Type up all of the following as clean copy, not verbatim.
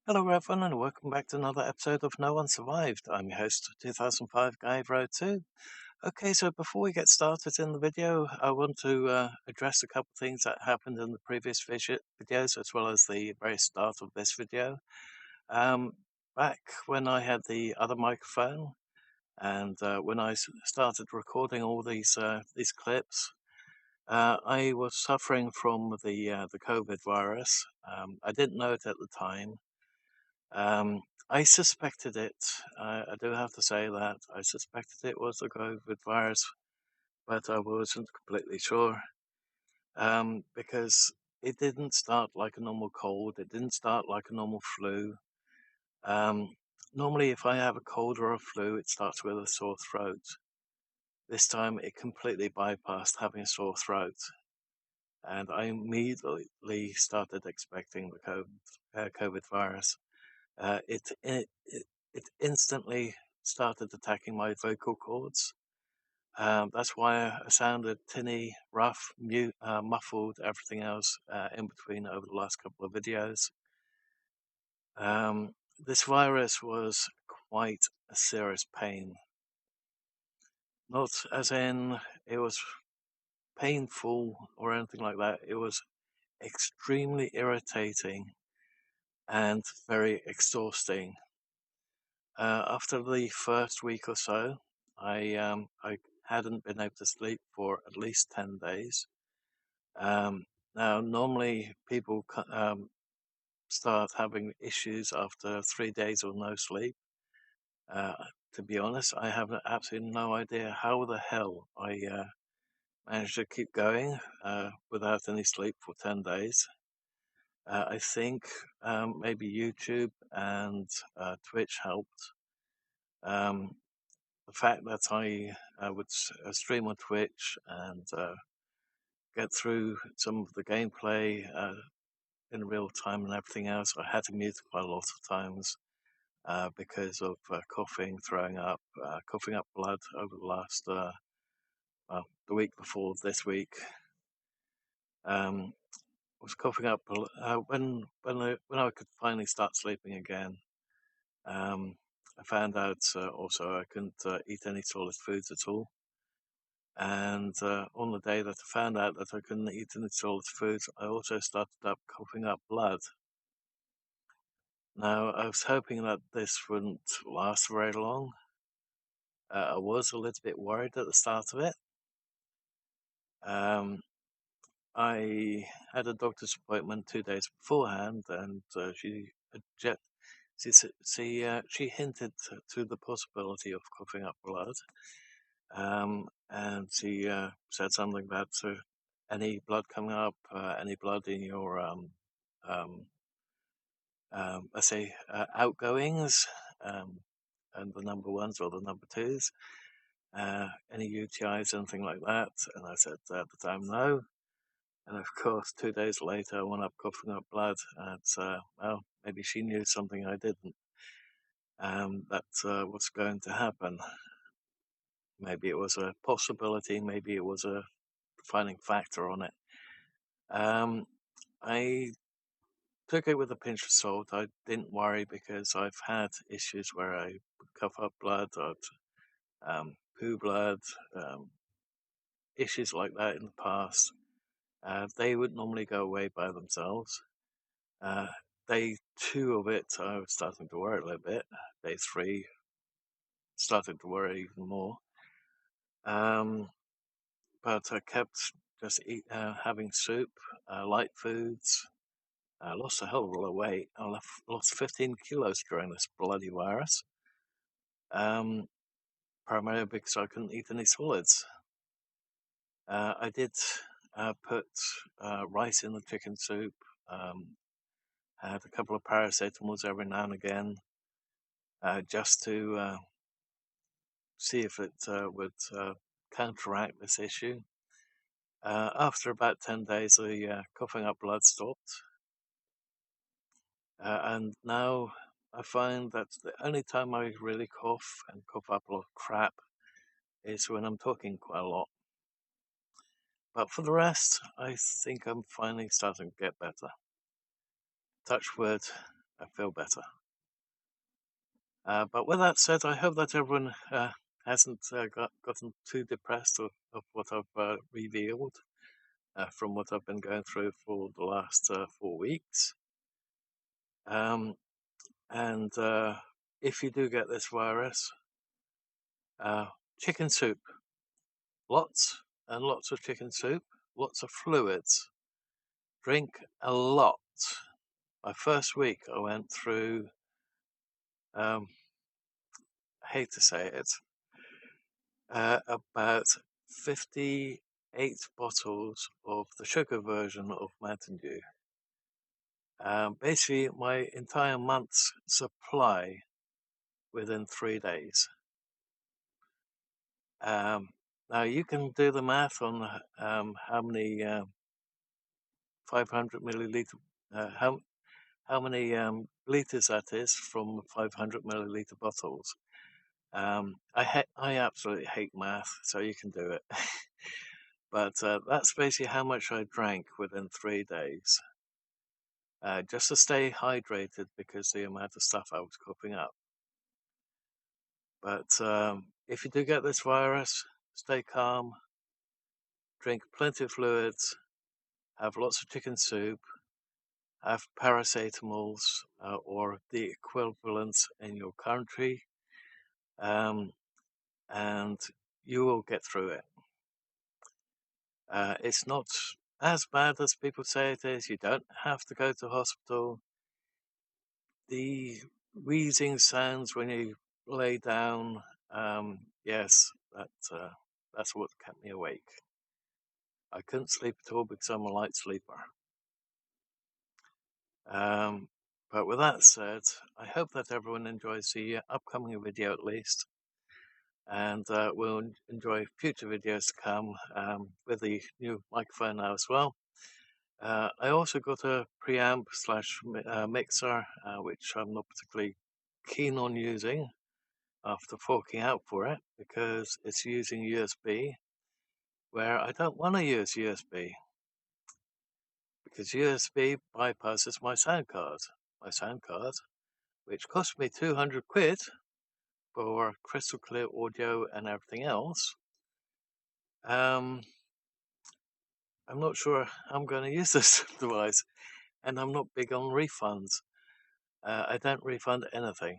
Hello, everyone, and welcome back to another episode of No One Survived. I'm your host, 2005 Guy Road 2. Okay, so before we get started in the video, I want to address a couple of things that happened in the previous videos, as well as the very start of this video. Um, Back when I had the other microphone, and when I started recording all these clips, I was suffering from the COVID virus. I didn't know it at the time. I suspected it. I do have to say that I suspected it was the COVID virus, but I wasn't completely sure because it didn't start like a normal cold. It didn't start like a normal flu. Um, Normally, if I have a cold or a flu, it starts with a sore throat. This time, it completely bypassed having a sore throat, and I immediately started expecting the COVID virus. It instantly started attacking my vocal cords. That's why I sounded tinny, rough, muffled, everything else in between over the last couple of videos. This virus was quite a serious pain. Not as in it was painful or anything like that. It was extremely irritating and very exhausting. After the first week or so, I hadn't been able to sleep for at least 10 days. Now, normally people start having issues after 3 days or no sleep. Uh, to be honest, I have absolutely no idea how the hell I managed to keep going without any sleep for 10 days. I think maybe YouTube and Twitch helped. Um, the fact that I would stream on Twitch and get through some of the gameplay in real time and everything else, I had to mute quite a lot of times because of coughing, throwing up, coughing up blood over the last the week before this week. Was coughing up when I could finally start sleeping again. I found out also I couldn't eat any solid foods at all. And on the day that I found out that I couldn't eat any solid foods, I also started up coughing up blood. Now, I was hoping that this wouldn't last very long. I was a little bit worried at the start of it. Um, I had a doctor's appointment 2 days beforehand, and she hinted to the possibility of coughing up blood. And she said something about any blood coming up, any blood in your, let's say, outgoings, and the number ones or the number twos, any UTIs, anything like that. And I said at the time, no. And of course, 2 days later, I went up coughing up blood. And well, maybe she knew something I didn't. That's what's going to happen. Maybe it was a possibility, maybe it was a defining factor on it. I took it with a pinch of salt. I didn't worry because I've had issues where I would cough up blood, I'd poo blood, issues like that in the past. They would normally go away by themselves. Day 2 of it, I was starting to worry a little bit. Day 3, started to worry even more. But I kept just having soup, light foods. I lost a hell of a lot of weight. I lost 15 kilos during this bloody virus. Primarily because I couldn't eat any solids. I did put rice in the chicken soup. Had a couple of paracetamols every now and again, just to see if it would counteract this issue. After about 10 days, the coughing up blood stopped. And now I find that the only time I really cough and cough up a lot of crap is when I'm talking quite a lot. But for the rest, I think I'm finally starting to get better. Touch wood, feel better. But with that said, I hope that everyone hasn't gotten too depressed of what I've revealed from what I've been going through for the last 4 weeks. And if you do get this virus, chicken soup, lots and lots of chicken soup, lots of fluids, drink a lot. My first week I went through, I hate to say it, about 58 bottles of the sugar version of Mountain Dew. Basically my entire month's supply within 3 days. Now you can do the math on how many 500 milliliter, how many liters that is from 500 milliliter bottles. I absolutely hate math, so you can do it. But that's basically how much I drank within 3 days, just to stay hydrated because the amount of stuff I was coughing up. But if you do get this virus, stay calm, drink plenty of fluids, have lots of chicken soup, have paracetamols or the equivalent in your country, and you will get through it. It's not as bad as people say it is. You don't have to go to hospital. The wheezing sounds when you lay down, yes, that's what kept me awake. I couldn't sleep at all because I'm a light sleeper. But with that said, I hope that everyone enjoys the upcoming video at least, and we'll enjoy future videos to come with the new microphone now as well. I also got a preamp / mixer, which I'm not particularly keen on using after forking out for it because it's using USB where I don't want to use USB because USB bypasses my sound card. My sound card, which cost me 200 quid for crystal clear audio and everything else. I'm not sure I'm going to use this device, and I'm not big on refunds. I don't refund anything.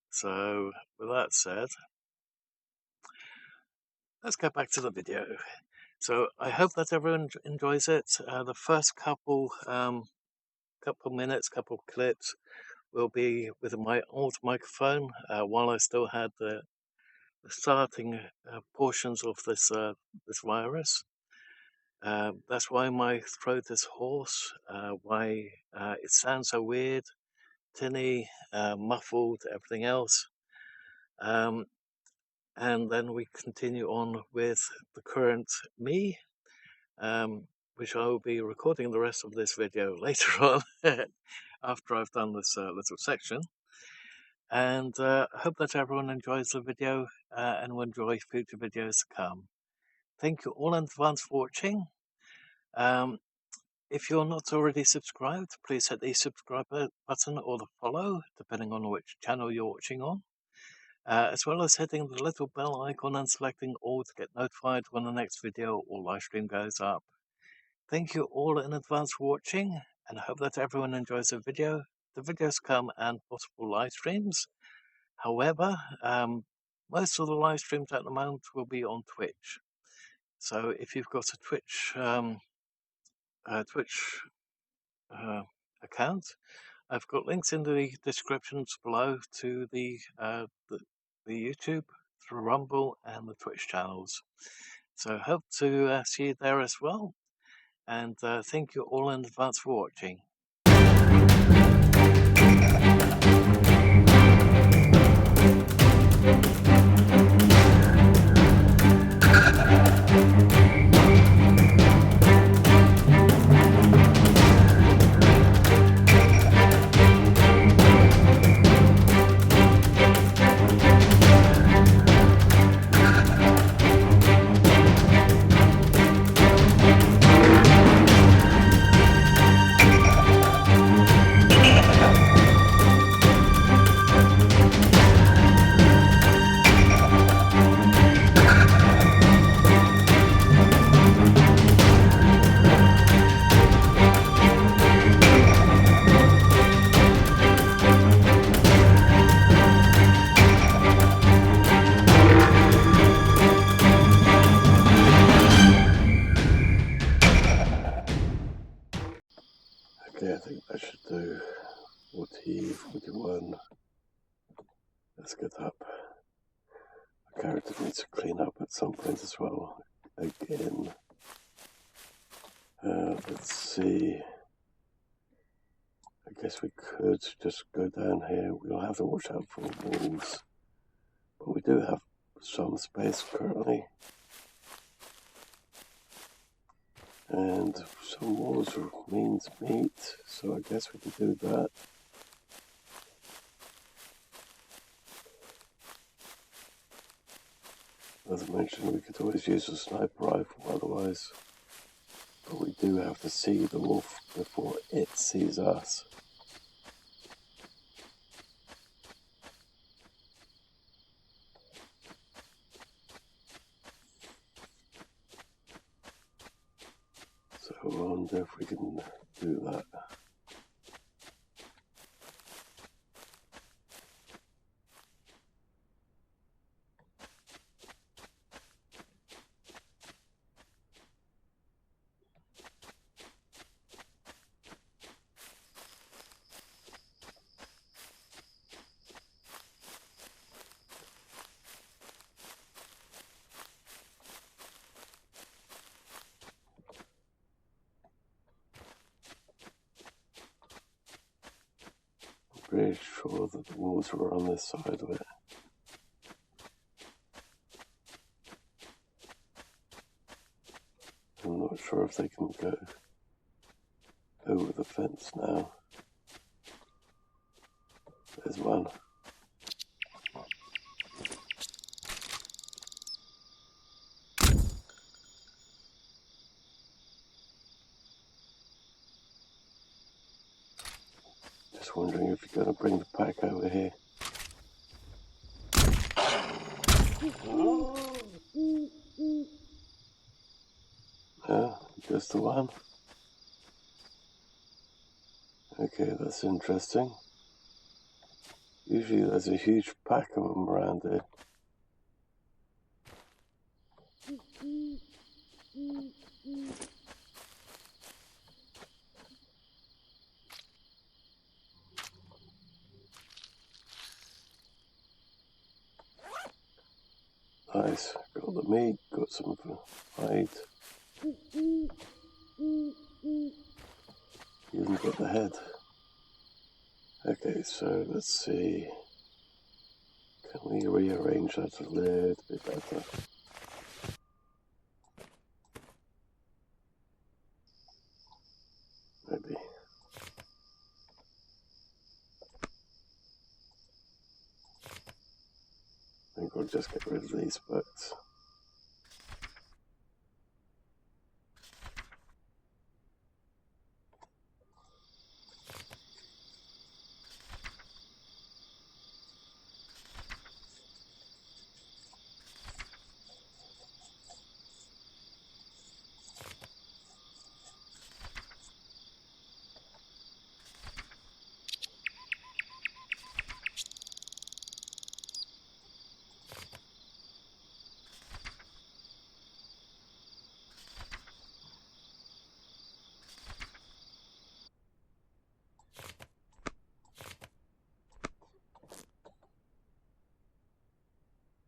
So with that said, let's get back to the video. So I hope that everyone enjoys it. The first couple minutes, couple clips will be with my old microphone while I still had the starting portions of this virus. That's why my throat is hoarse, why it sounds so weird, tinny, muffled, everything else. And then we continue on with the current me, which I will be recording the rest of this video later on after I've done this little section. And I hope that everyone enjoys the video and will enjoy future videos to come. Thank you all in advance for watching. If you're not already subscribed, please hit the subscribe button or the follow, depending on which channel you're watching on, as well as hitting the little bell icon and selecting all to get notified when the next video or live stream goes up. Thank you all in advance for watching, and I hope that everyone enjoys the videos come and possible live streams. However, most of the live streams at the moment will be on Twitch. So if you've got a Twitch account, I've got links in the descriptions below to the YouTube, the Rumble, and the Twitch channels. So hope to see you there as well. And thank you all in advance for watching. 40, 41. Let's get up. My character needs to clean up at some point as well. Again. Let's see. I guess we could just go down here. We'll have to watch out for wolves. But we do have some space currently. And some wolves means meat, so I guess we could do that. As I mentioned, we could always use a sniper rifle otherwise. But we do have to see the wolf before it sees us. So I wonder if we can do that. Pretty sure that the wolves were on this side of it. I'm not sure if they can go over the fence now. There's one. Just wondering if you're going to bring the pack over here. Yeah, just the one. Okay, that's interesting. Usually there's a huge pack of them around here. Nice, got the meat, got some hide. Even got the head. Okay, so let's see. Can we rearrange that a little bit better? Maybe. I think we'll just get rid of these books.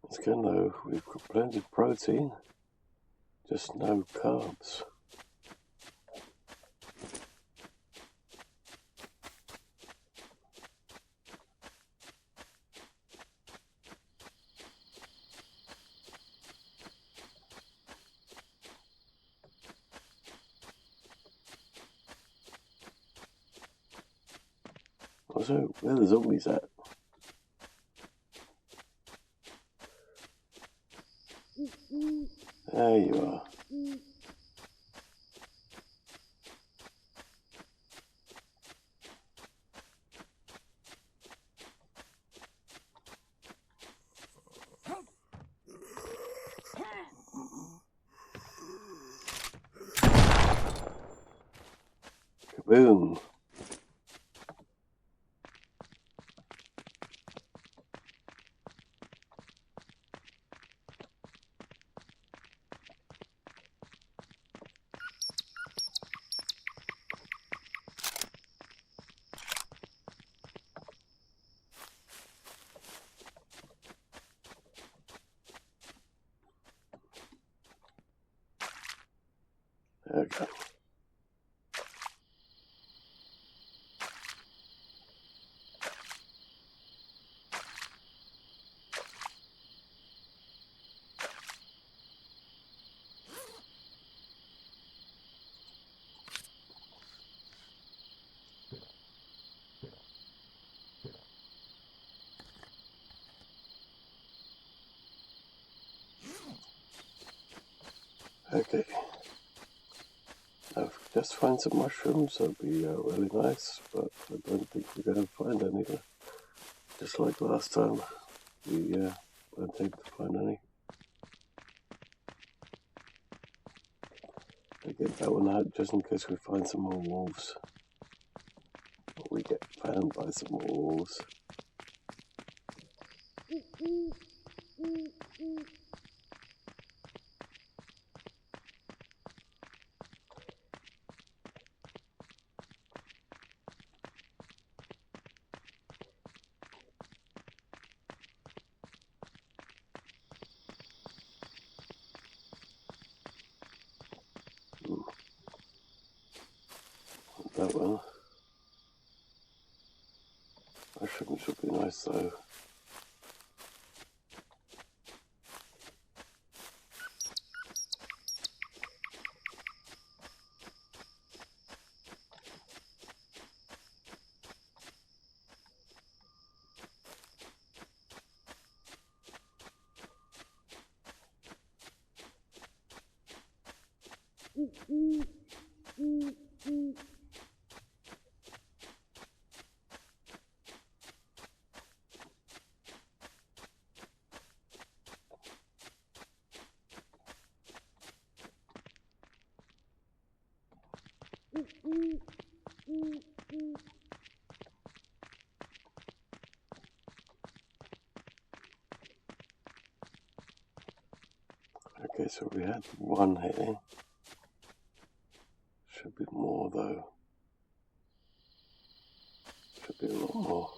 It's good though, we've got plenty of protein, just no carbs. Also, where are the zombies at? There you are. Kaboom! There we go. Okay. Now, if we just find some mushrooms, that'd be really nice, but I don't think we're going to find any. Just like last time, we weren't able to find any. I get that one out just in case we find some more wolves. Or we get found by some more wolves. That one. Mushrooms would be nice though. Okay, so we had one here. Should be more though. Should be a lot more.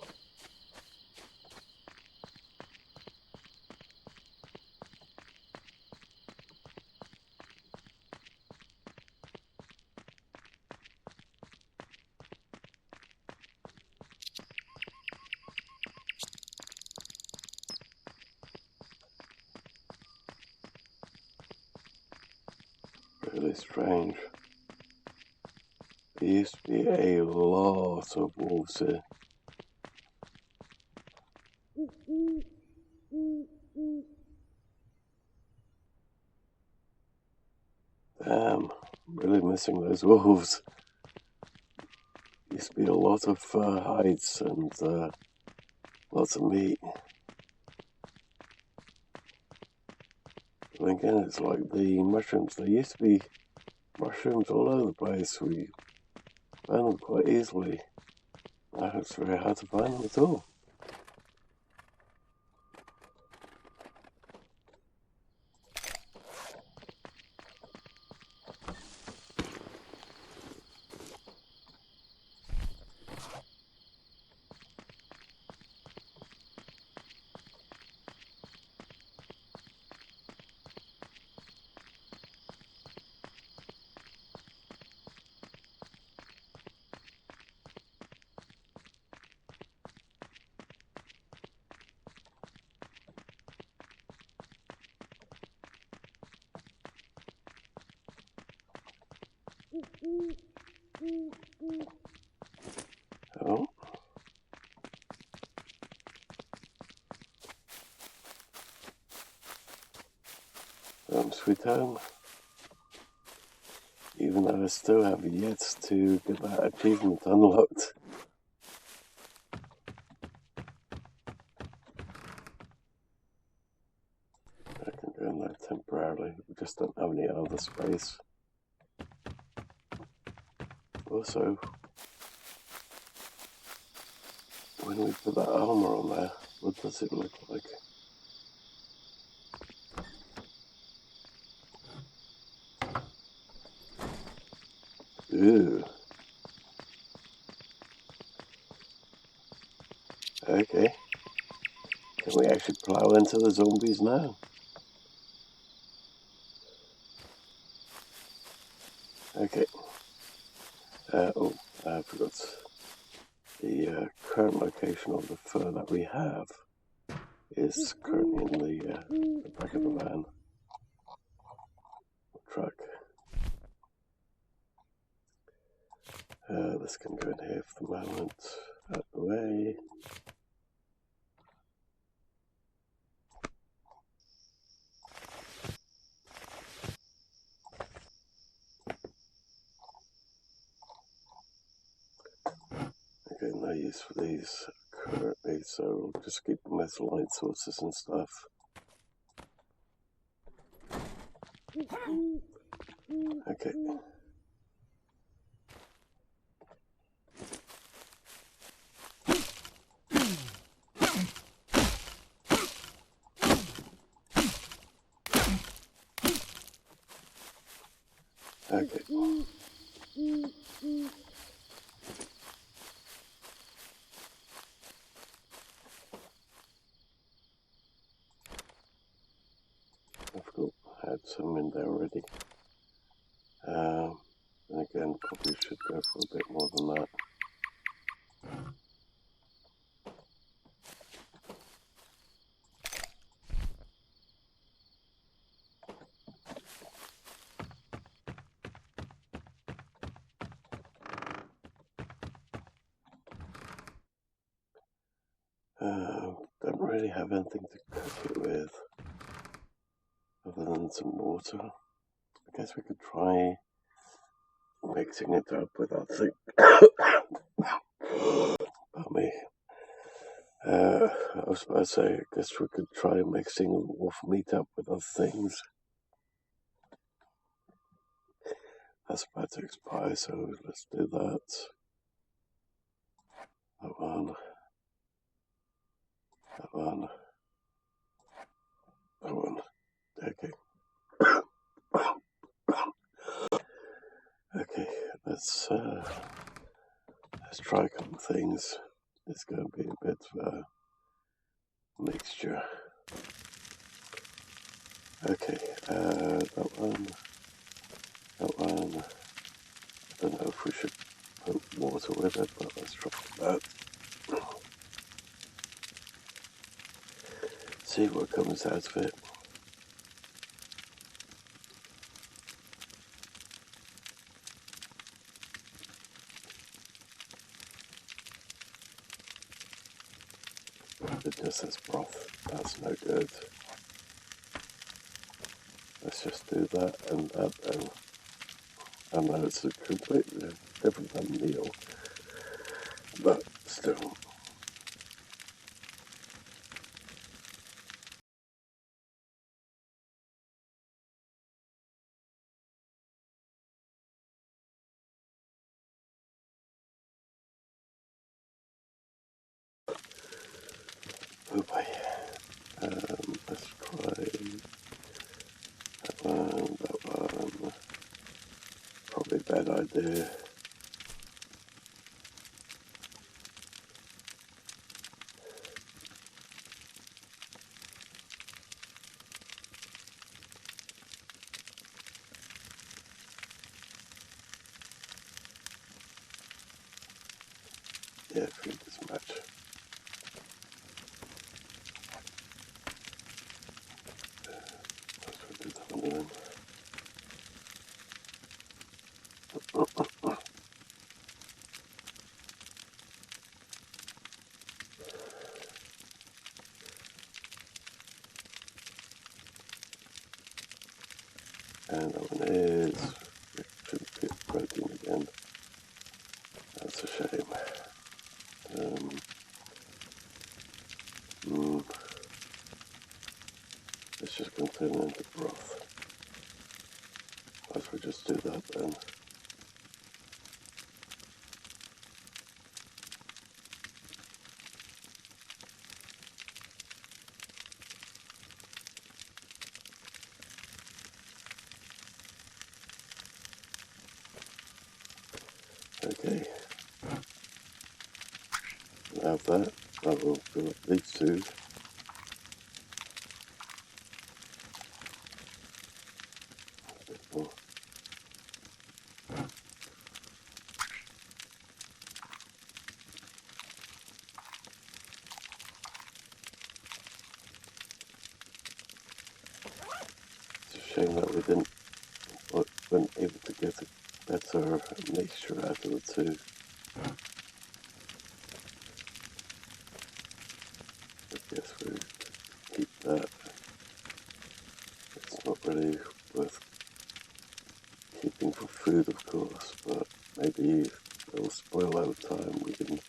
Really strange. There used to be a lot of wolves here. Damn, really missing those wolves. Used to be a lot of hides and lots of meat. And again, it's like the mushrooms. There used to be mushrooms all over the place. We found them quite easily. Now it's very hard to find them at all. Oh. Sweet home. Even though I still have yet to get that achievement unlocked. I can go in there temporarily. We just don't have any other space. Also, when we put that armor on there, what does it look like? Ooh. Okay. Can we actually plow into the zombies now? Okay. Oh, I forgot the current location of the fur that we have is currently in the back of the van or truck. This can go in here for the moment. Out the way. Okay, no use for these currently, so we'll just keep them as light sources and stuff. Okay. Okay. I've had some in there already. And again, probably should go for a bit more than that. Don't really have anything to cook it with other than some water. I guess we could try mixing it up with that thing. Pardon me. I was about to say, I guess we could try mixing wolf meat up with other things. That's about to expire, so let's do that. That one. That one. That one. Okay. Okay, let's try a couple of things. It's going to be a bit of a mixture. Okay, that one. That one. I don't know if we should put water with it, but let's try that. See what comes out of it. It just says broth. That's no good. Let's just do that and that then. I know it's a completely different than meal, but still. Oh boy. Let's try that one, that one. Probably a bad idea. Yeah, I think this match. Let's do that one then. And that one is protein again. That's a shame. It's just going to turn into broth. Might as well just do that then. Okay. Now have that. That will fill up these two. A bit more. shame that we weren't able to get a better mixture out of the two. I guess we keep that. It's not really worth keeping for food, of course, but maybe it'll spoil over time. We can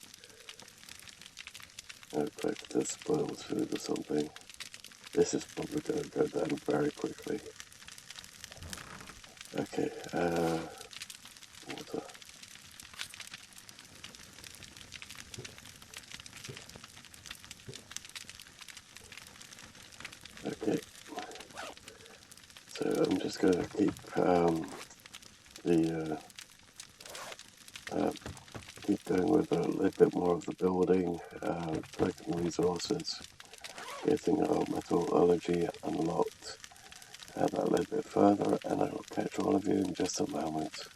collect the spoiled food or something. This is probably going to go down very quickly. Okay, water. Okay, so I'm just going to keep keep going with a little bit more of the building, collecting resources, getting our metallurgy unlocked, that a little bit further, and I will catch all of you in just a moment.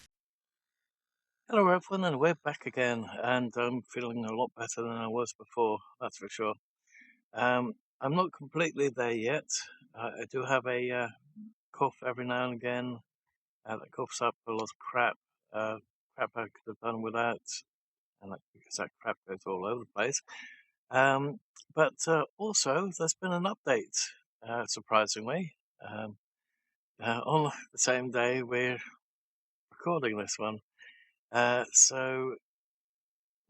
Hello everyone, and we're back again, and I'm feeling a lot better than I was before, that's for sure. I'm not completely there yet. I do have a cough every now and again. That coughs up a lot of crap I could have done without, and because that crap goes all over the place. But also, there's been an update, surprisingly, on the same day we're recording this one. So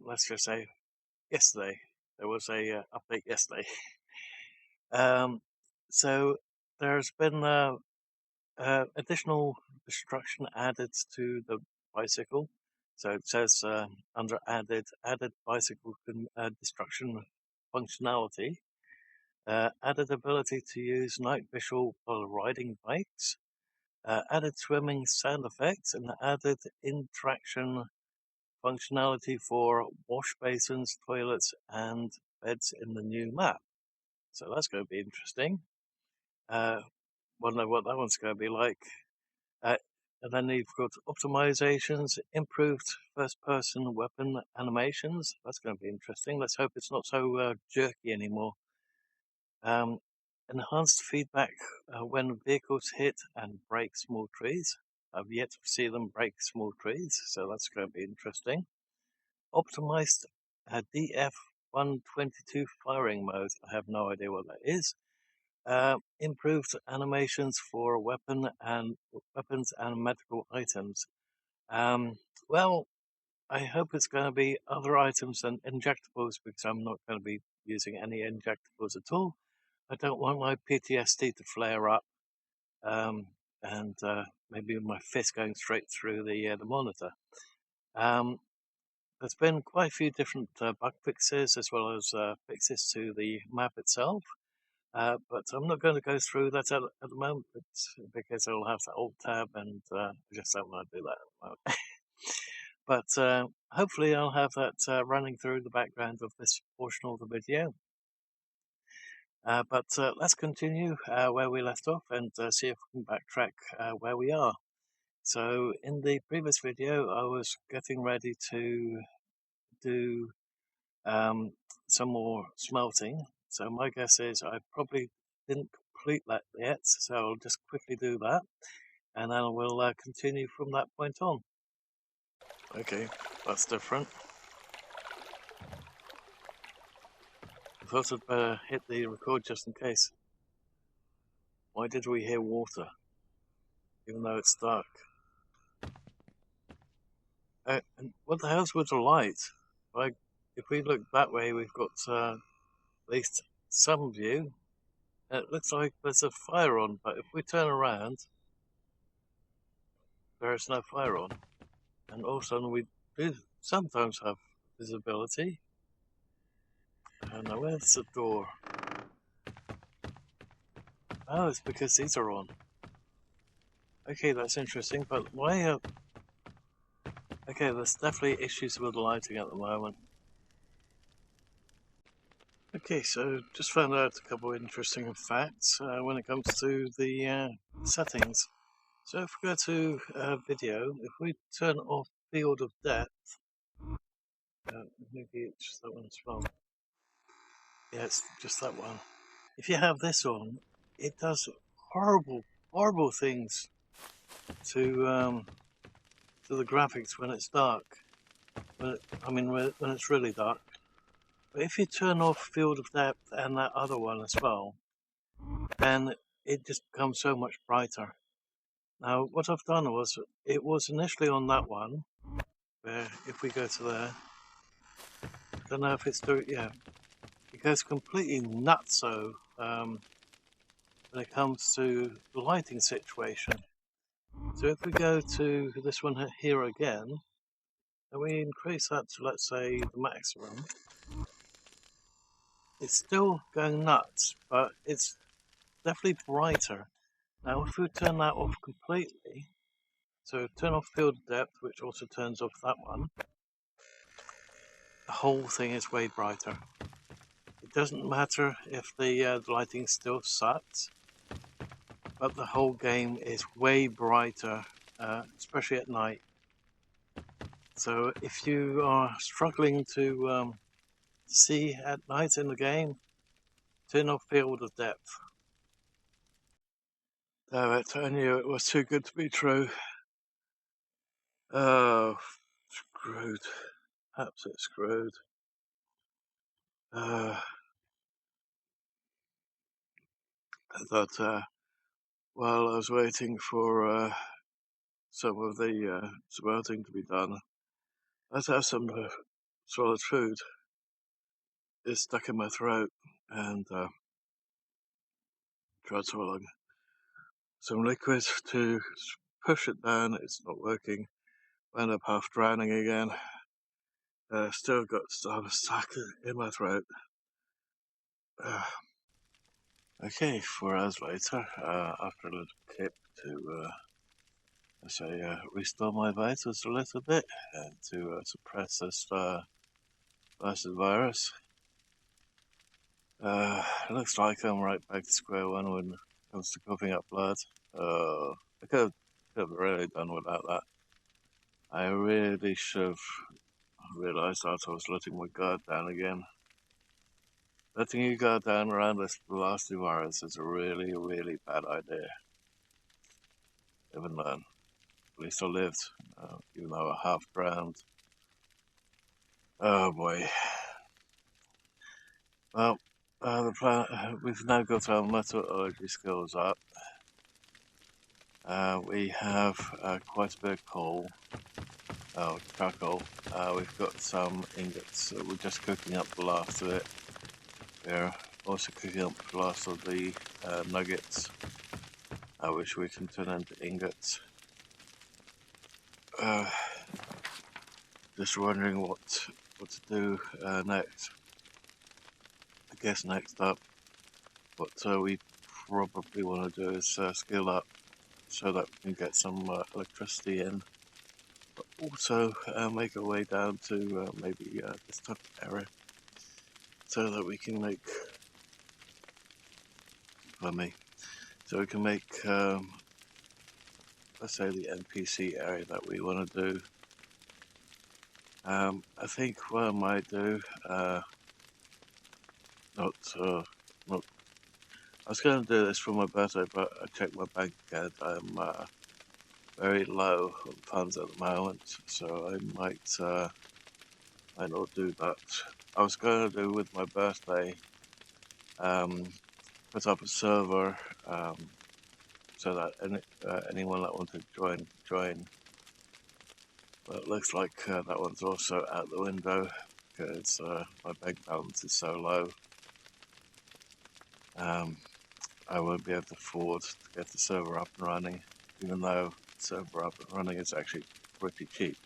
let's just say yesterday there was a update yesterday. So there's been additional destruction added to the bicycle. So it says under added bicycle destruction functionality, added ability to use night visual while riding bikes, added swimming sound effects, and added interaction functionality for wash basins, toilets, and beds in the new map. So that's going to be interesting. Wonder what that one's going to be like. And then you've got optimizations, improved first-person weapon animations. That's going to be interesting. Let's hope it's not so jerky anymore. Enhanced feedback when vehicles hit and break small trees. I've yet to see them break small trees, so that's going to be interesting. Optimized DF122 firing mode. I have no idea what that is. Improved animations for weapons and medical items. Well, I hope it's going to be other items than injectables, because I'm not going to be using any injectables at all. I don't want my PTSD to flare up, and maybe my fist going straight through the monitor. There's been quite a few different bug fixes, as well as fixes to the map itself. But I'm not going to go through that at the moment, because I'll have to alt tab, and I just don't want to do that at the moment. But hopefully I'll have that running through the background of this portion of the video. But let's continue where we left off, and see if we can backtrack where we are. So in the previous video, I was getting ready to do some more smelting. So my guess is I probably didn't complete that yet, so I'll just quickly do that, and then we'll continue from that point on. Okay, that's different. I thought I'd better hit the record just in case. Why did we hear water, even though it's dark? And what the hell's with the light? Like, if we look that way, we've got at least some view. It looks like there's a fire on, but if we turn around, there is no fire on. And all of a sudden, we do sometimes have visibility. Now, where's the door? Oh, it's because these are on. Okay, that's interesting, but why? Okay, there's definitely issues with the lighting at the moment. Okay, so just found out a couple of interesting facts when it comes to the settings. So if we go to video, if we turn off field of depth, maybe it's just that one as well. Yeah, it's just that one. If you have this on, it does horrible horrible things to the graphics when it's dark. When it's really dark. But if you turn off Field of Depth and that other one as well, then it just becomes so much brighter. Now, what I've done was, it was initially on that one, where if we go to there, I don't know if it's doing, yeah, it goes completely nuts when it comes to the lighting situation. So if we go to this one here again, and we increase that to, let's say, the maximum, it's still going nuts, but it's definitely brighter. Now, if we turn that off completely, so turn off Field of Depth, which also turns off that one, the whole thing is way brighter. It doesn't matter if the lighting still sucks, but the whole game is way brighter, especially at night. So if you are struggling to see at night in the game, turn off Field of Depth. Damn it, I knew it was too good to be true. Oh, screwed. Absolutely screwed. I thought, while I was waiting for some of the smelting to be done, I'd have some solid food. It's stuck in my throat, and tried swallowing some liquid to push it down. It's not working. End up half drowning again. Still got stuff stuck in my throat. Okay, 4 hours later, after a little kip to, restore my vitals a little bit and to suppress this blasted virus. Looks like I'm right back to square one when it comes to coughing up blood. I could have really done without that. I really should have realised that I was letting my guard down again. Letting your guard down around this blasted virus is a really, really bad idea. Live and learn. At least I lived, even though I half drowned. Oh boy. Well, we've now got our metallurgy skills up. We have quite a bit of coal, charcoal. We've got some ingots. We're just cooking up the last of it. We're also cooking up the last of the nuggets, which we can turn into ingots. Just wondering what to do next. I guess next up, what we probably want to do is skill up so that we can get some electricity in, but also make our way down to maybe this type of area so that we can make, let's say, the NPC area that we want to do. I think what I might do, I was going to do this for my birthday, but I checked my bank account. I'm very low on funds at the moment, so I might not do that. I was going to do with my birthday, put up a server so that anyone that wanted to join. But it looks like that one's also out the window because my bank balance is so low. I won't be able to afford to get the server up and running, even though the server up and running is actually pretty cheap.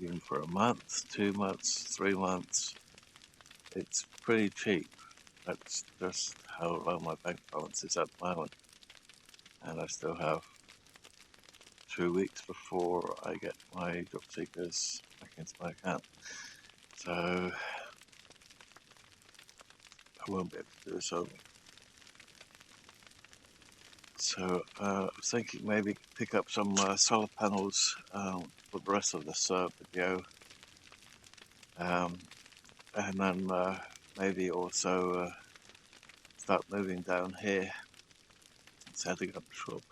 Even for a month, 2 months, 3 months, it's pretty cheap. That's just how low my bank balance is at the moment. And I still have 2 weeks before I get my job seekers back into my account. So I won't be able to do so. So I was thinking maybe pick up some solar panels for the rest of this video. And then maybe also start moving down here setting up shop.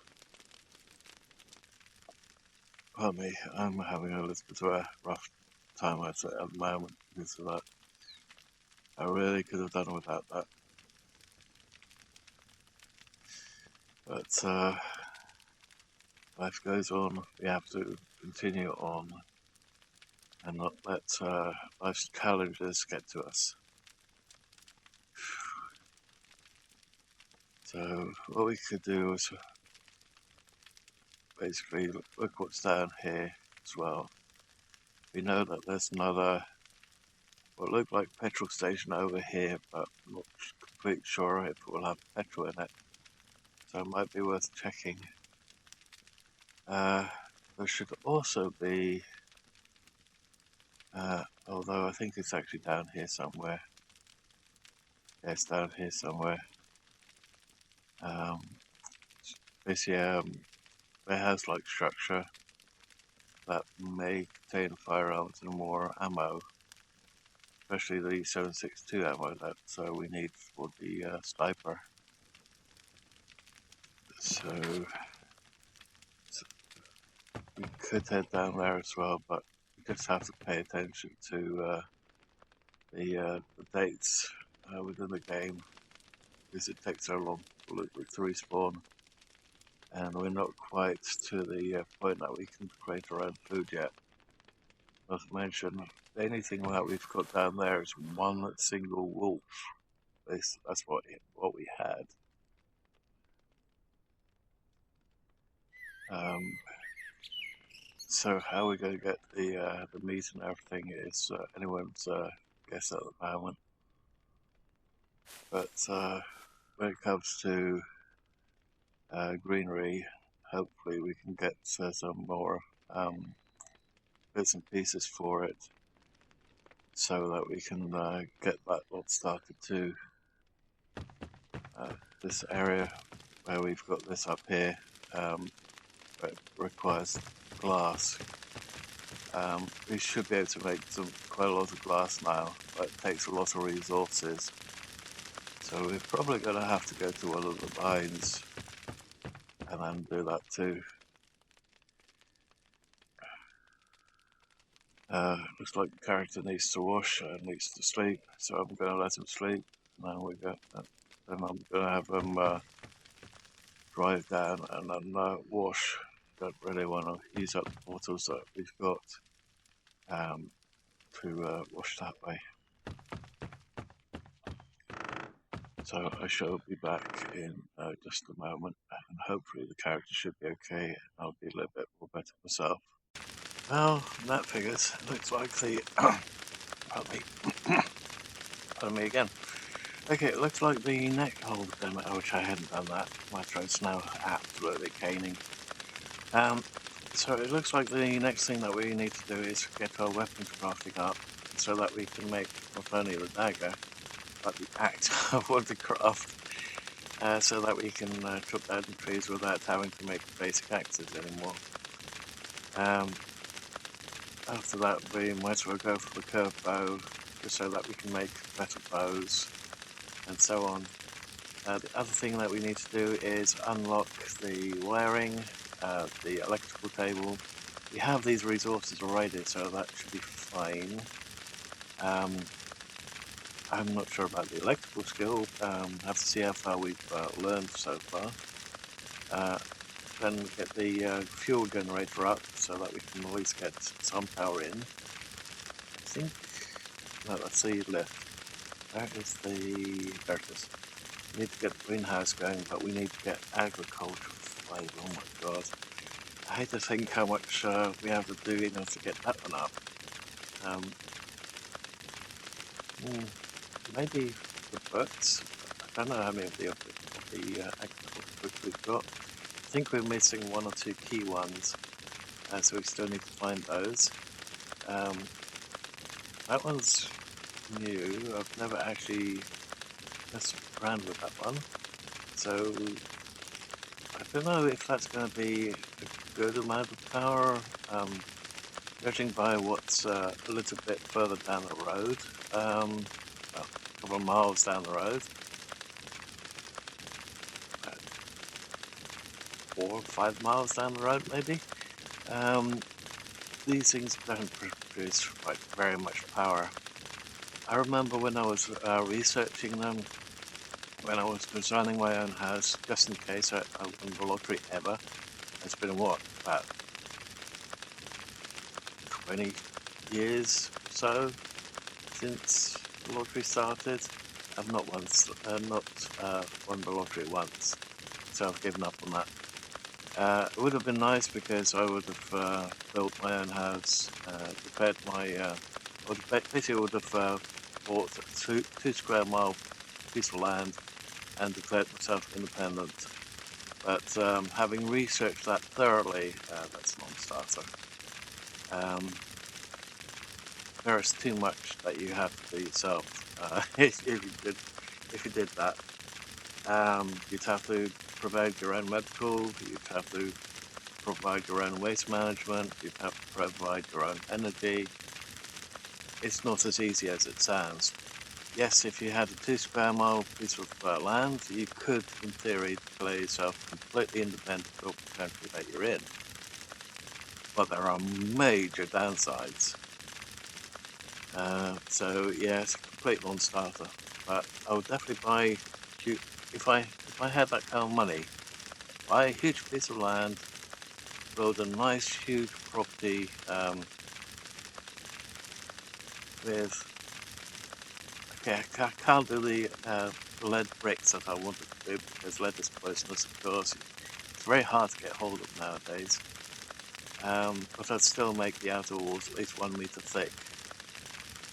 Pardon me, I'm having a little bit of a rough time at the moment because of that. I really could have done without that. But life goes on. We have to continue on and not let life's challenges get to us. So what we could do is basically look what's down here as well. We know that there's another, what looked like petrol station over here, but I'm not completely sure if it will have petrol in it. So it might be worth checking. There should also be, although I think it's actually down here somewhere. Yeah, it's down here somewhere. Basically, warehouse-like structure that may contain firearms and more ammo, especially the 7.62 ammo that we need for the sniper. So we could head down there as well, but we just have to pay attention to the dates within the game, because it takes so long to respawn, and we're not quite to the point that we can create our own food yet. Not to mention, anything that we've got down there is one single wolf. That's what we had. So how we're going to get the meat and everything is anyone's guess at the moment. But when it comes to greenery, hopefully we can get some more bits and pieces for it, so that we can get that lot started too. This area where we've got this up here, it requires glass. We should be able to make quite a lot of glass now, but it takes a lot of resources. So we're probably going to have to go to one of the mines and then do that too. Looks like the character needs to wash and needs to sleep, so I'm going to let him sleep. Then I'm going to have him drive down and then wash. Don't really want to use up the bottles that we've got to wash that way. So I shall be back in just a moment, and hopefully the character should be okay, and I'll be a little bit more better myself. Well, that figures. It looks like the pardon me again. Okay, it looks like the neck hold demo, which I hadn't done that. My throat's now absolutely caning. So it looks like the next thing that we need to do is get our weapons crafting up, so that we can make not only the dagger, but the axe I want to craft, so that we can chop down the trees without having to make basic axes anymore. After that, we might as well go for the curved bow, just so that we can make better bows, and so on. The other thing that we need to do is unlock the wiring, the electrical table. We have these resources already, so that should be fine. I'm not sure about the electrical skill. Have to see how far we've learned so far. Then get the fuel generator up so that we can at least get some power in. I think, no, that's the lift. There it is. We need to get the greenhouse going, but we need to get agriculture flame. Oh my god. I hate to think how much we have to do in order to get that one up. Maybe the books. I don't know how many of the agriculture books we've got. I think we're missing one or two key ones, so we still need to find those. That one's new. I've never actually messed around with that one, so I don't know if that's going to be a good amount of power, judging by what's a little bit further down the road, well, a couple of miles down the road. 4 or 5 miles down the road maybe. These things don't produce like very much power. I remember when I was researching them, when I was designing my own house, just in case I won the lottery ever. It's been what, about 20 years or so since the lottery started. I've not won the lottery once, so I've given up on that. It would have been nice because I would have built my own house, prepared my, basically would have bought a 2 square mile piece of land and declared myself independent. But having researched that thoroughly, that's a non-starter. There is too much that you have to do yourself. If you did that, you'd have to provide your own medical, you'd have to provide your own waste management, you'd have to provide your own energy. It's not as easy as it sounds. Yes, if you had a 2 square mile piece of land, you could, in theory, declare yourself completely independent of the country that you're in. But there are major downsides. So yeah, it's a complete non-starter. But I would definitely buy, if I had that kind of money, buy a huge piece of land, build a nice huge property with. Okay, I can't do the lead bricks that I wanted to do because lead is poisonous, of course. It's very hard to get hold of nowadays. But I'd still make the outer walls at least 1 meter thick.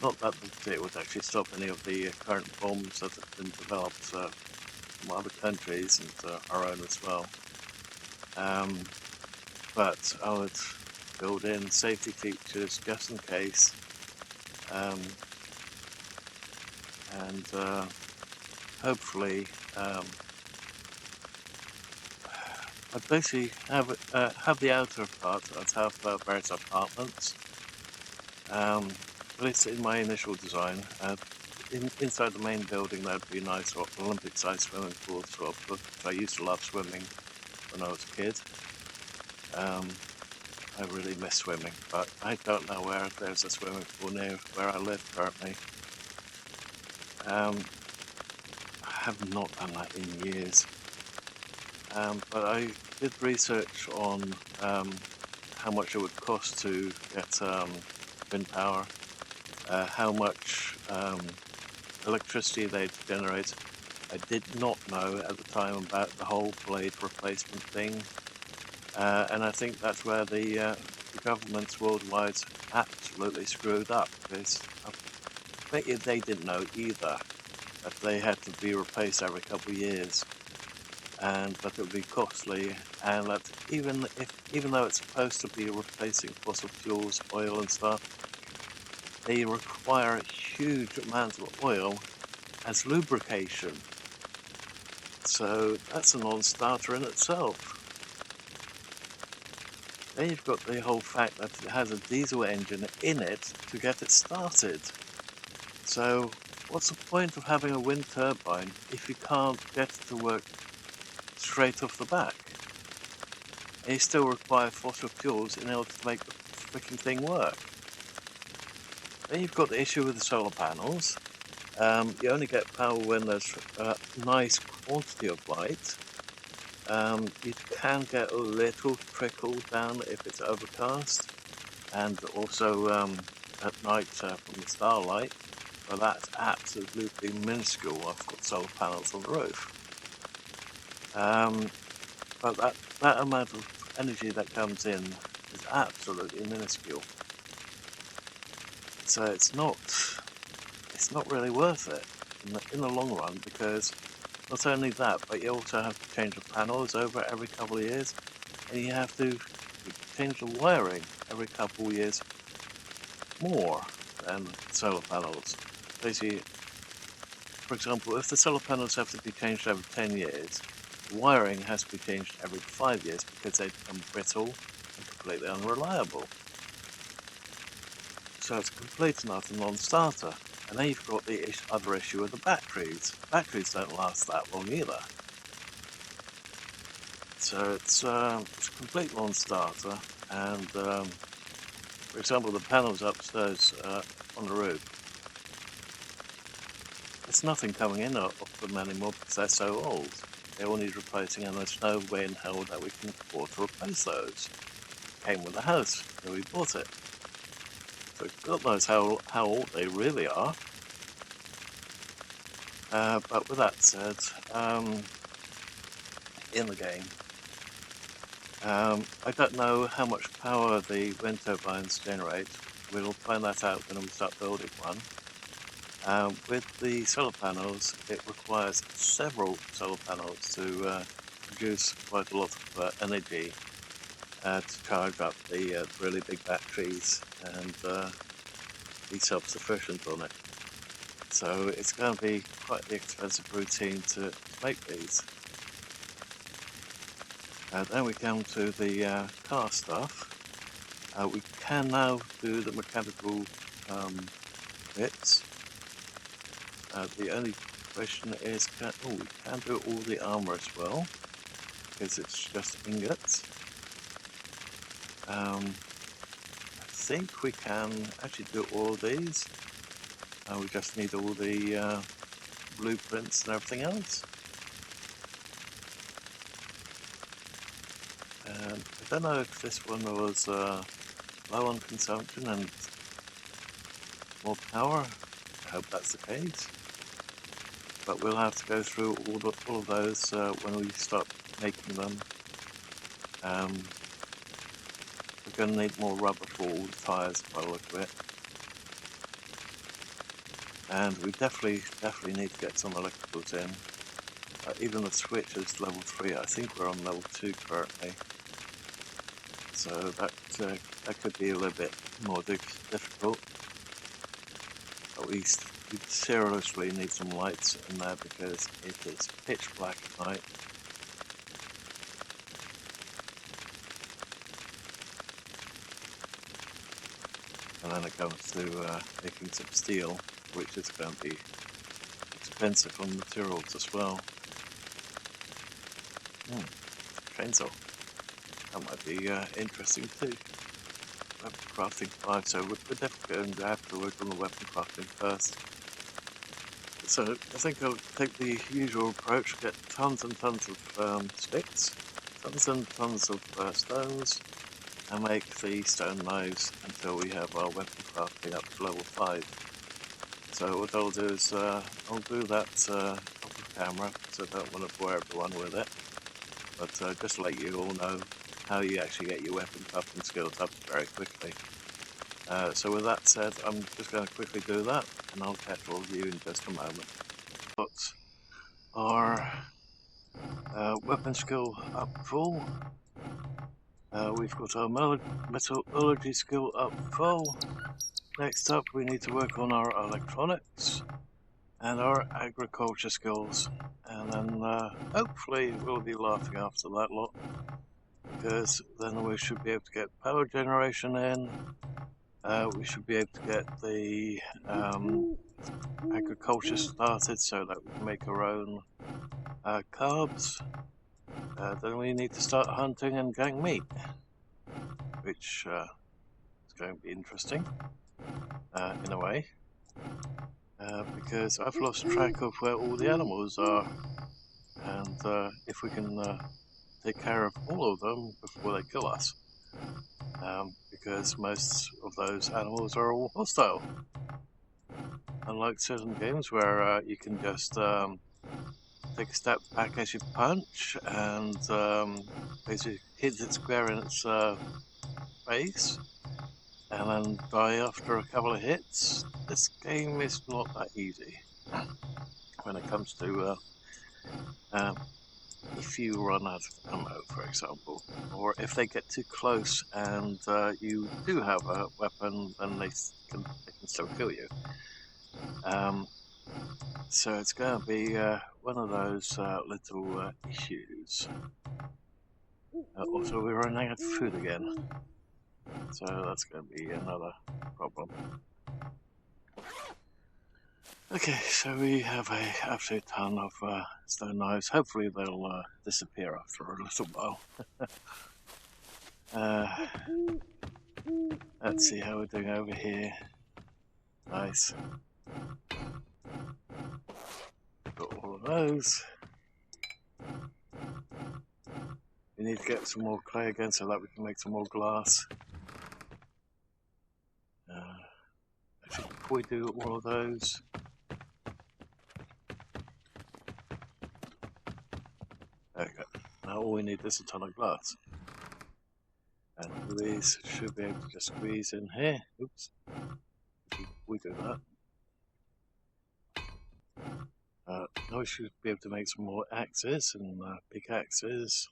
Not that it would actually stop any of the current bombs that have been developed from other countries and our own as well. But I would build in safety features just in case. And hopefully I'd basically have the outer part. I'd have various apartments. At least in my initial design, inside the main building there'd be a nice Olympic-sized swimming pool as well. Because I used to love swimming when I was a kid. I really miss swimming, but I don't know where there's a swimming pool near where I live currently. I have not done that in years. But I did research on how much it would cost to get wind power, how much electricity they'd generate. I did not know at the time about the whole blade replacement thing, and I think that's where the governments worldwide absolutely screwed up, because I bet you they didn't know either that they had to be replaced every couple of years, and that it would be costly, and that even though it's supposed to be replacing fossil fuels, oil and stuff, they require huge amounts of oil as lubrication. So that's a non-starter in itself. Then you've got the whole fact that it has a diesel engine in it to get it started. So what's the point of having a wind turbine if you can't get it to work straight off the back? And you still require fossil fuels in order to make the freaking thing work. Then you've got the issue with the solar panels. You only get power when there's a nice quantity of light. You can get a little trickle down if it's overcast, and also at night from the starlight, but that's absolutely minuscule. I've got solar panels on the roof. But that amount of energy that comes in is absolutely minuscule. So it's not really worth it in the long run, because not only that, but you also have to change the panels over every couple of years, and you have to change the wiring every couple of years more than solar panels. Basically, for example, if the solar panels have to be changed every 10 years, the wiring has to be changed every 5 years because they become brittle and completely unreliable. So it's a complete and utter non-starter. And then you've got the other issue with the batteries. Batteries don't last that long either. So it's a complete non-starter, and for example, the panels upstairs on the roof, there's nothing coming in off them anymore because they're so old. They all need replacing, and there's no way in hell that we can afford to replace those. Came with the house, so we bought it. So God knows how old they really are. But with that said, in the game, I don't know how much power the wind turbines generate. We'll find that out when we start building one. With the solar panels, it requires several solar panels to produce quite a lot of energy to charge up the really big batteries and be self-sufficient on it. So it's going to be quite the expensive routine to make these. Then we come to the car stuff. We can now do the mechanical bits. The only question is, we can do all the armor as well, because it's just ingots. I think we can actually do all of these. We just need all the blueprints and everything else. I don't know if this one was low on consumption and more power. I hope that's the case. But we'll have to go through all of those when we start making them. We're going to need more rubber for all the tyres by the look of it. And we definitely need to get some electricals in. Even the switch is level 3. I think we're on level 2 currently. So that could be a little bit more difficult. But we seriously need some lights in there because it is pitch black at night. And then it comes to making some steel, which is going to be expensive on materials as well. Chainsaw. That might be interesting too. Weapon crafting 5, so we're definitely going to have to work on the weapon crafting first. So I think I'll take the usual approach, get tons and tons of sticks, tons and tons of stones, and make the stone knives until we have our weapon crafting up to level 5. So what I'll do is I'll do that off camera, so I don't want to bore everyone with it. But just to let you all know how you actually get your weapon crafting skills up very quickly. So with that said, I'm just going to quickly do that, and I'll catch all of you in just a moment. Got our weapon skill up full. We've got our metallurgy skill up full. Next up, we need to work on our electronics and our agriculture skills, and then hopefully we'll be laughing after that lot, because then we should be able to get power generation in. We should be able to get the agriculture started so that we can make our own carbs. Then we need to start hunting and getting meat, which is going to be interesting in a way, because I've lost track of where all the animals are, and if we can take care of all of them before they kill us, because most of those animals are all hostile. Unlike certain games where you can just take a step back as you punch and basically hit it square in its face and then die after a couple of hits, this game is not that easy when it comes to if you run out of ammo, for example, or if they get too close and you do have a weapon, then they can still kill you. So it's going to be one of those little issues. Also, we're running out of food again, so that's going to be another problem. Okay, so we have a absolute ton of stone knives. Hopefully they'll disappear after a little while. Let's see how we're doing over here. Nice. Got all of those. We need to get some more clay again so that we can make some more glass. Actually, before we do all of those, there we go. Now all we need is a ton of glass. And these should be able to just squeeze in here. Oops. We do that. Now we should be able to make some more axes and pickaxes.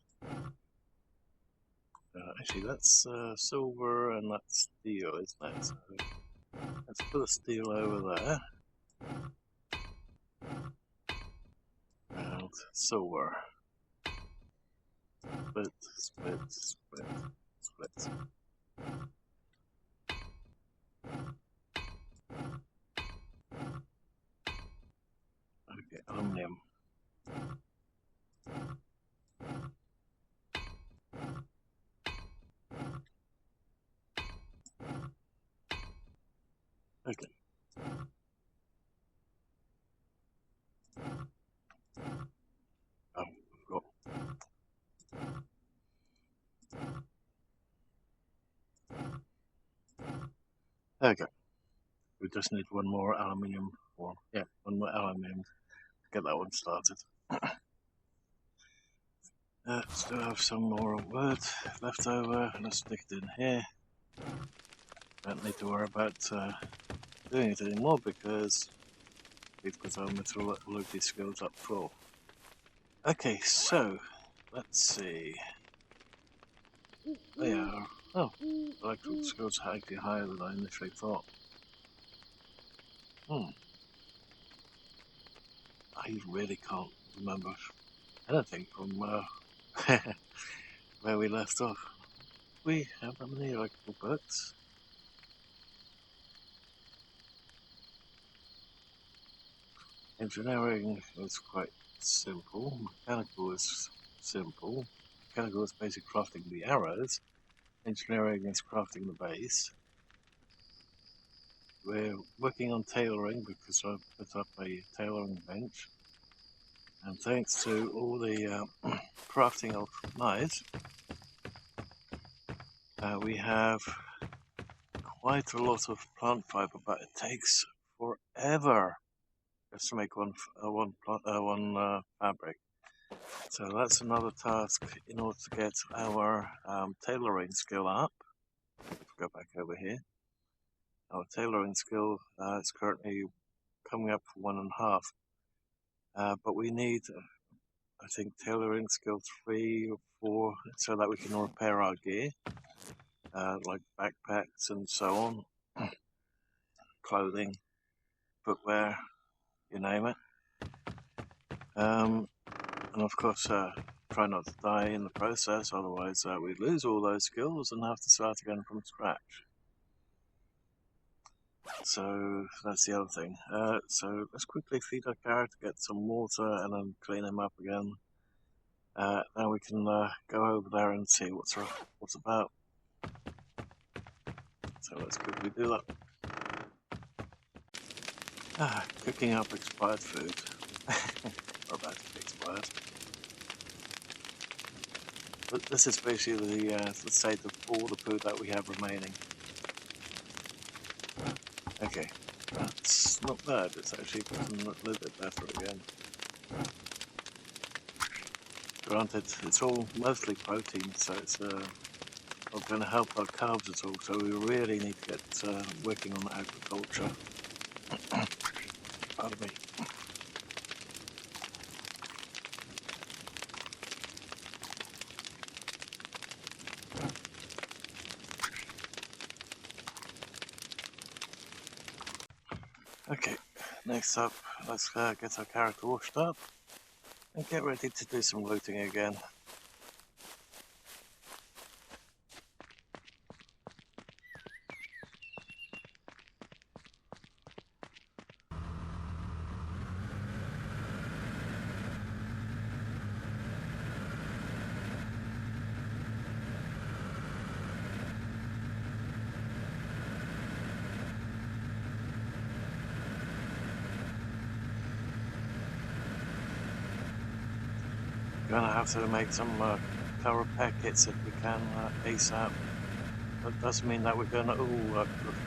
Actually, that's silver and that's steel, isn't it? So let's put the steel over there. And silver. Split, split, split, split. Okay, aluminium. Okay. Oh, forgot. There we go. We just need one more aluminium, or yeah, one more aluminium to get that one started. Still have some more wood left over. Let's stick it in here. Don't need to worry about doing it anymore because we've got our metallurgy skills up full. Okay, so let's see. They are electrical skills are actually higher than I initially thought. I really can't remember anything from where we left off. We have that many electrical books. Engineering is quite simple. Mechanical is simple. Mechanical is basically crafting the arrows. Engineering is crafting the base. We're working on tailoring because I've put up a tailoring bench. And thanks to all the crafting of knives, we have quite a lot of plant fiber, but it takes forever just to make one fabric. So that's another task in order to get our tailoring skill up. Go back over here. Our tailoring skill is currently coming up for 1.5, but we need, I think, tailoring skill 3 or 4 so that we can repair our gear, like backpacks and so on, clothing, footwear, you name it. And of course, try not to die in the process, otherwise we lose all those skills and have to start again from scratch. So that's the other thing. So let's quickly feed our carrot, get some water, and then clean him up again. Now we can go over there and see what's about. So let's quickly do that. Cooking up expired food. Or about to be expired. But this is basically the state of all the food that we have remaining. Okay, that's not bad. It's actually gotten a little bit better again. Granted, it's all mostly protein, so it's not going to help our carbs at all. So we really need to get working on agriculture. Pardon me. Okay, next up, let's get our character washed up and get ready to do some looting again. Gonna have to make some power packets if we can ASAP. That doesn't mean that we're gonna. Oh, I could have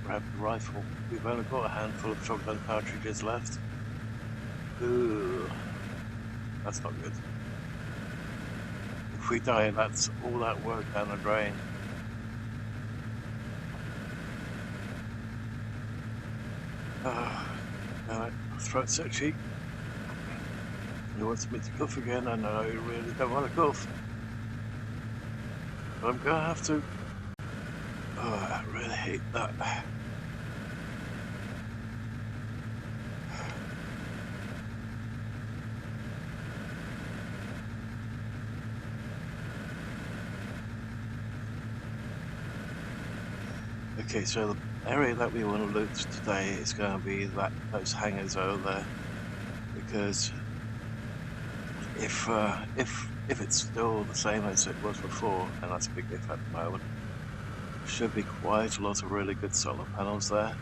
grabbed the rifle. We've only got a handful of shotgun cartridges left. Ooh, that's not good. If we die, that's all that work down the drain. My throat's itchy. He wants me to cough again, and I really don't want to cough. But I'm gonna have to. Oh, I really hate that. Okay, so the area that we want to loot today is going to be those hangars over there, because if it's still the same as it was before, and that's a big if at the moment, there should be quite a lot of really good solar panels there.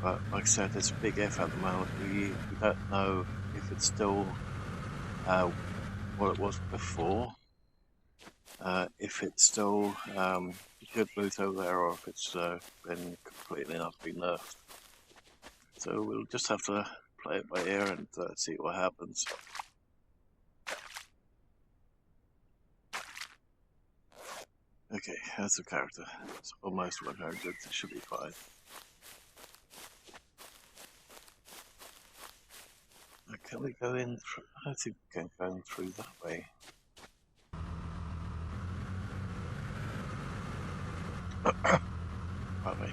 But like I said, it's a big if at the moment. We don't know if it's still what it was before, if it's still good loot over there, or if it's been completely and utterly nerfed. So we'll just have to play it by ear and see what happens. Okay, that's the character. It's almost 100, it should be fine. Can we go in through? I think we can go in through that way. Pardon me.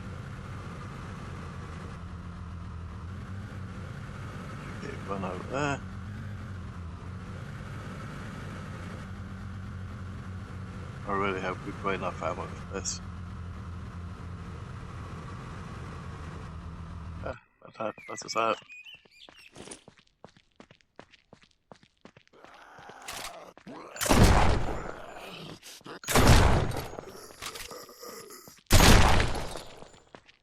Okay, one over there. I really hope we've got enough ammo for this. That's us out.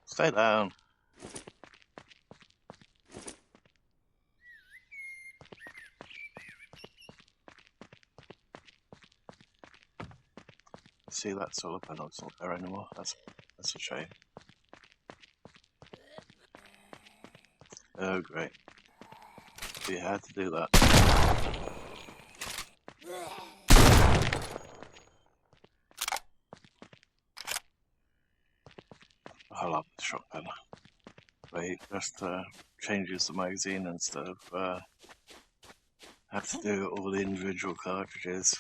Stay down. See, that solar panel's not there anymore. That's a shame. Oh, great. We had to do that. I love the shotgun. But he just changes the magazine instead of have to do all the individual cartridges.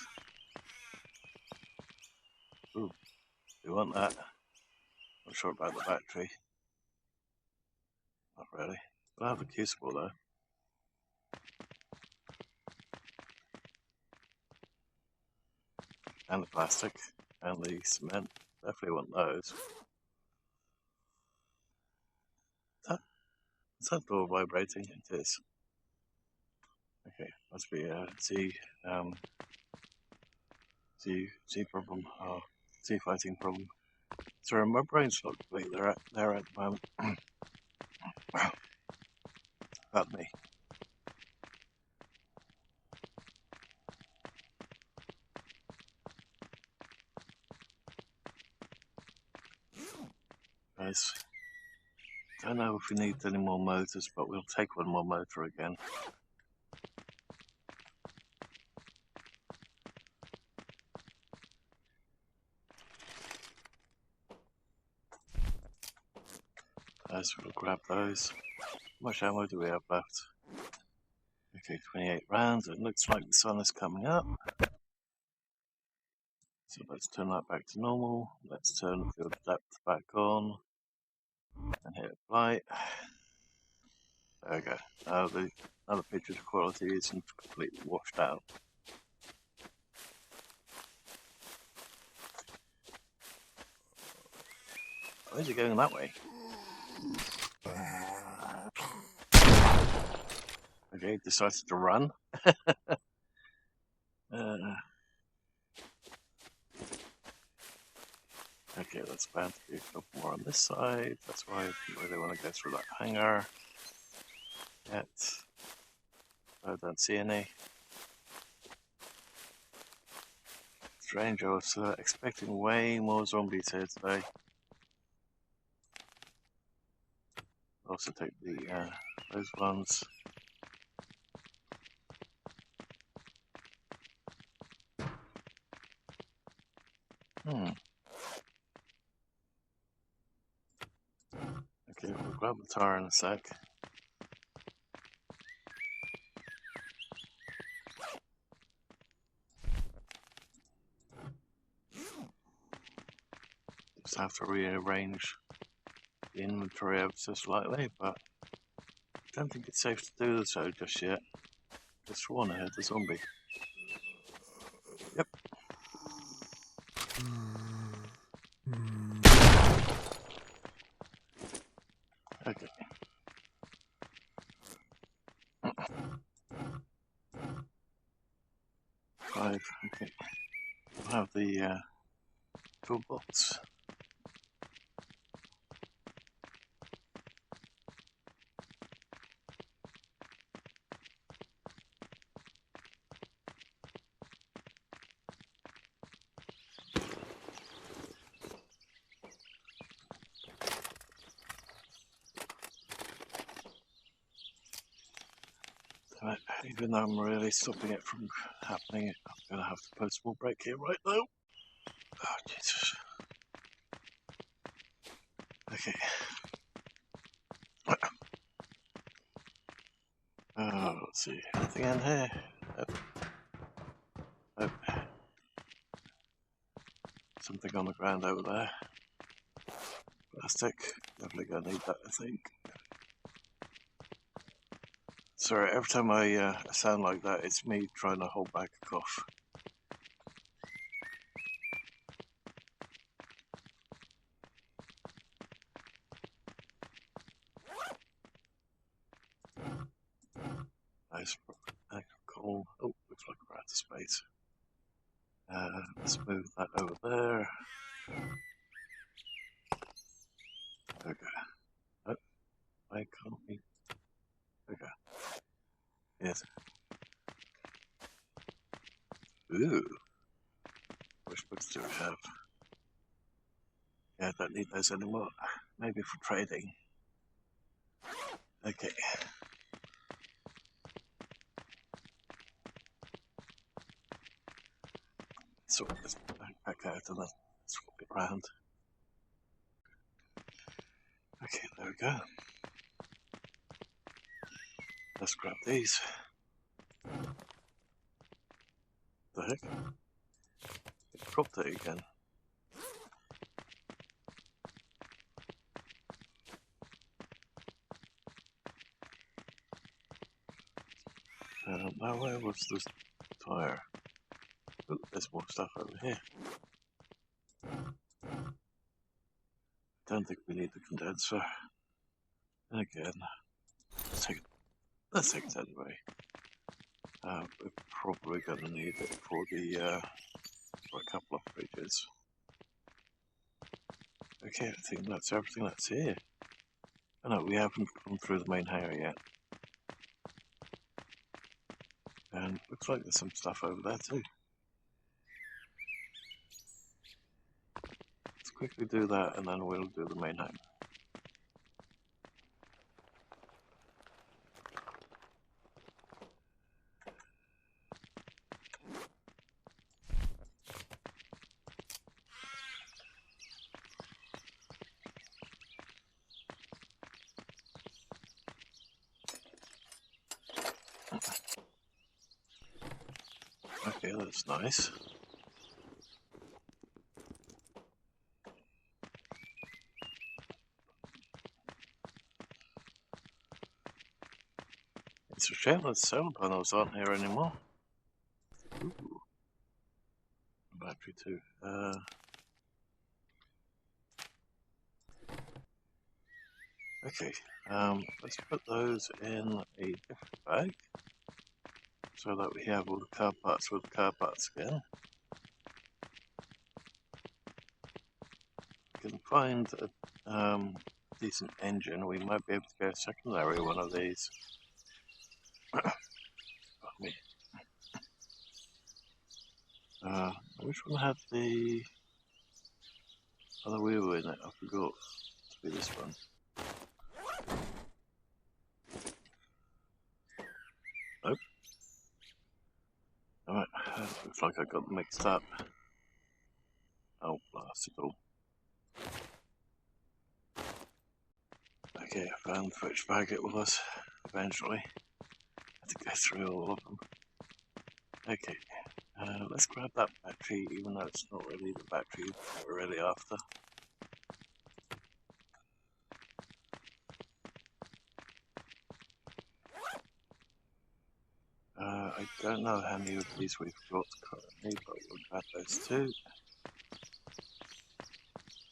Ooh, we want that. Not sure about the battery. Not really. We'll have the crucible though. And the plastic. And the cement. Definitely want those. Is that door vibrating? It is. Okay, must be a Z problem. Oh, Z fighting problem. Sorry, my brain's not completely there at the moment. Pardon me. Guys, don't know if we need any more motors, but we'll take one more motor again. So we'll grab those. How much ammo do we have left? Okay, 28 rounds. It looks like the sun is coming up. So let's turn that back to normal. Let's turn the field of depth back on. And hit apply. There we go. Now the picture quality isn't completely washed out. Why is he going that way? Okay, decided to run. Okay, let's bound to be a couple more on this side. That's why I didn't really want to go through that hangar yet. I don't see any. Strange, I was expecting way more zombies here today. Also take the those ones. Okay, we'll grab the tire in a sec. Just have to rearrange the inventory ever so slightly, but I don't think it's safe to do so just yet. Just sworn I heard the zombie. Yep. Okay. Five. Okay. We'll have the toolbox. Right, even though I'm really stopping it from happening, I'm going to have to put a small break here right now. Oh, Jesus. Okay. Let's see. Anything in here? Nope. Nope. Something on the ground over there. Plastic. Definitely going to need that, I think. Sorry, every time I sound like that, it's me trying to hold back a cough. Nice. Cool. Oh, looks like we're out of space. Let's move that over there. Okay. Oh, why can't we? Okay. Yes. Ooh. Which books do we have? Yeah, I don't need those anymore. Maybe for trading. Okay. Sort this back out and then swap it around. Okay, there we go. Let's grab these. The heck? It dropped it again. Now where was this tire? Oh, there's more stuff over here. Don't think we need the condenser. And again, let's take it anyway. We're probably going to need it for the for a couple of fridges. Okay, I think that's everything that's here. Oh no, we haven't gone through the main hangar yet. And looks like there's some stuff over there too. Let's quickly do that and then we'll do the main hangar. Okay, that's nice. It's a shame that solar panels aren't here anymore. Ooh. Battery too. Okay, let's put those in a different bag so that we have all the car parts with car parts again. If we can find a decent engine, we might be able to get a secondary one of these. Which one had the other wheel in it? I forgot. To be this one. Nope. Alright, looks like I got them mixed up. Oh, blast it all. Okay, I found which bag it was eventually. Had to go through all of them. Okay, let's grab that battery, even though it's not really the battery we're really after. I don't know how many of these we've got currently, but we'll grab those two.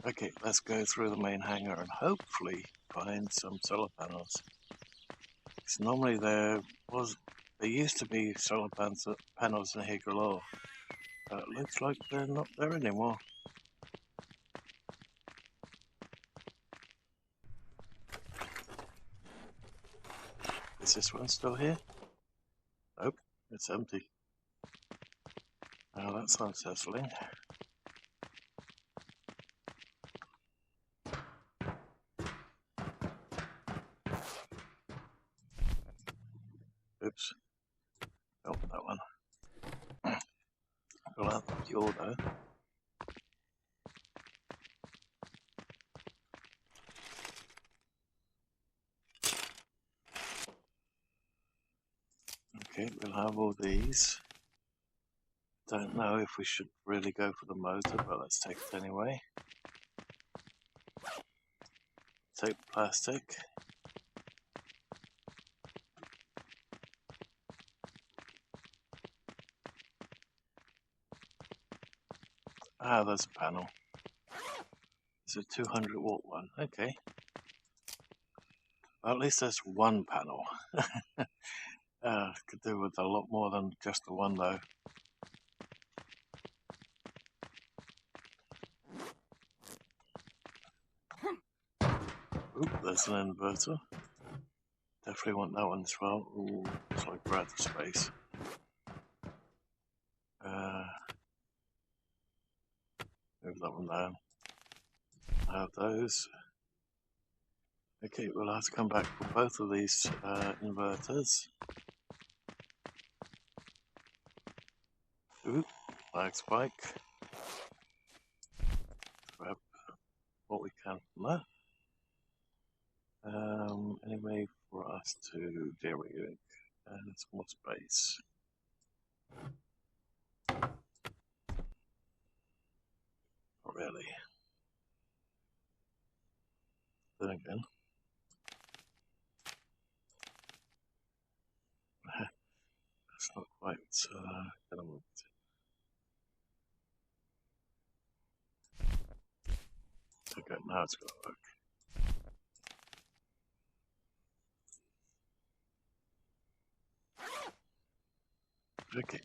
Okay, let's go through the main hangar and hopefully find some solar panels. Because normally there used to be solar panels in here galore, but it looks like they're not there anymore. Is this one still here? Nope, it's empty. Now that's unsettling. Oops. Oh, that one. We'll have the fuel though. Okay, we'll have all these. Don't know if we should really go for the motor, but let's take it anyway. Take the plastic. Ah, there's a panel. It's a 200 watt one. Okay. Well, at least there's one panel. Could do with a lot more than just the one though. Oop, there's an inverter. Definitely want that one as well. Ooh, looks like we're out of space. Move that one down. I have those. Okay, we'll have to come back for both of these inverters. Ooh, lag spike. Grab what we can from that. Anyway, for us to, there we go, and some more space. Not really. Then again, that's not quite gonna work. Okay, now it's gonna work. Okay.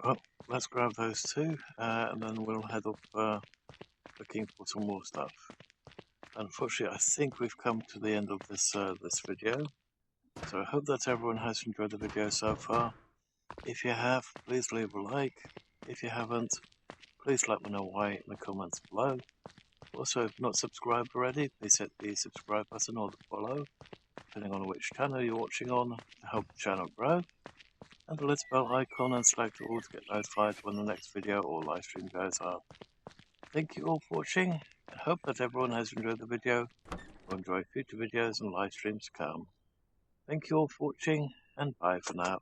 Well, let's grab those two, and then we'll head up looking for some more stuff. Unfortunately, I think we've come to the end of this this video. So I hope that everyone has enjoyed the video so far. If you have, please leave a like. If you haven't, please let me know why in the comments below. Also, if not subscribed already, please hit the subscribe button or the follow, depending on which channel you're watching on, to help the channel grow. And the little bell icon and select all to get notified when the next video or live stream goes up. Thank you all for watching, and hope that everyone has enjoyed the video, will enjoy future videos and live streams to come. Thank you all for watching, and bye for now.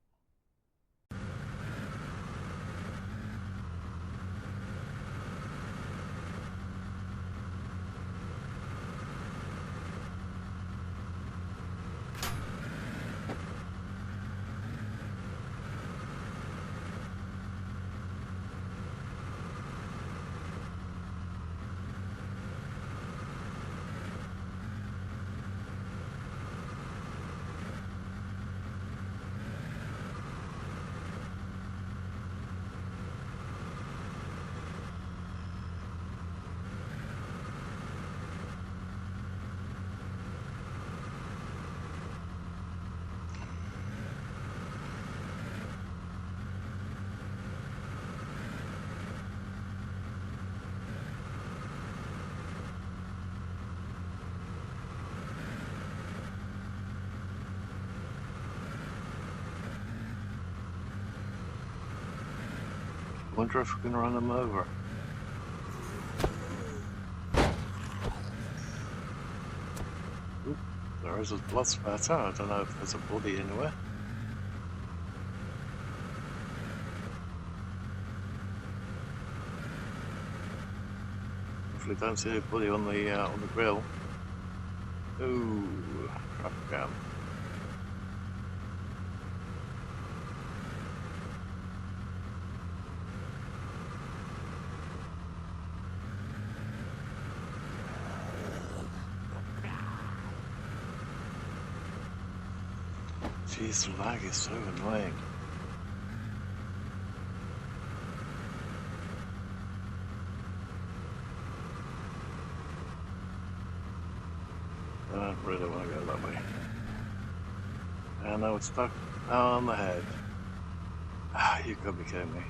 Wonder if we can run them over. Oop, there is a blood spatter. I don't know if there's a body anywhere. Hopefully don't see anybody on the grill. Ooh, crap again. Jeez, the lag is so annoying. I don't really want to go that way. And now it's stuck on the head. Ah, you gotta be kidding me.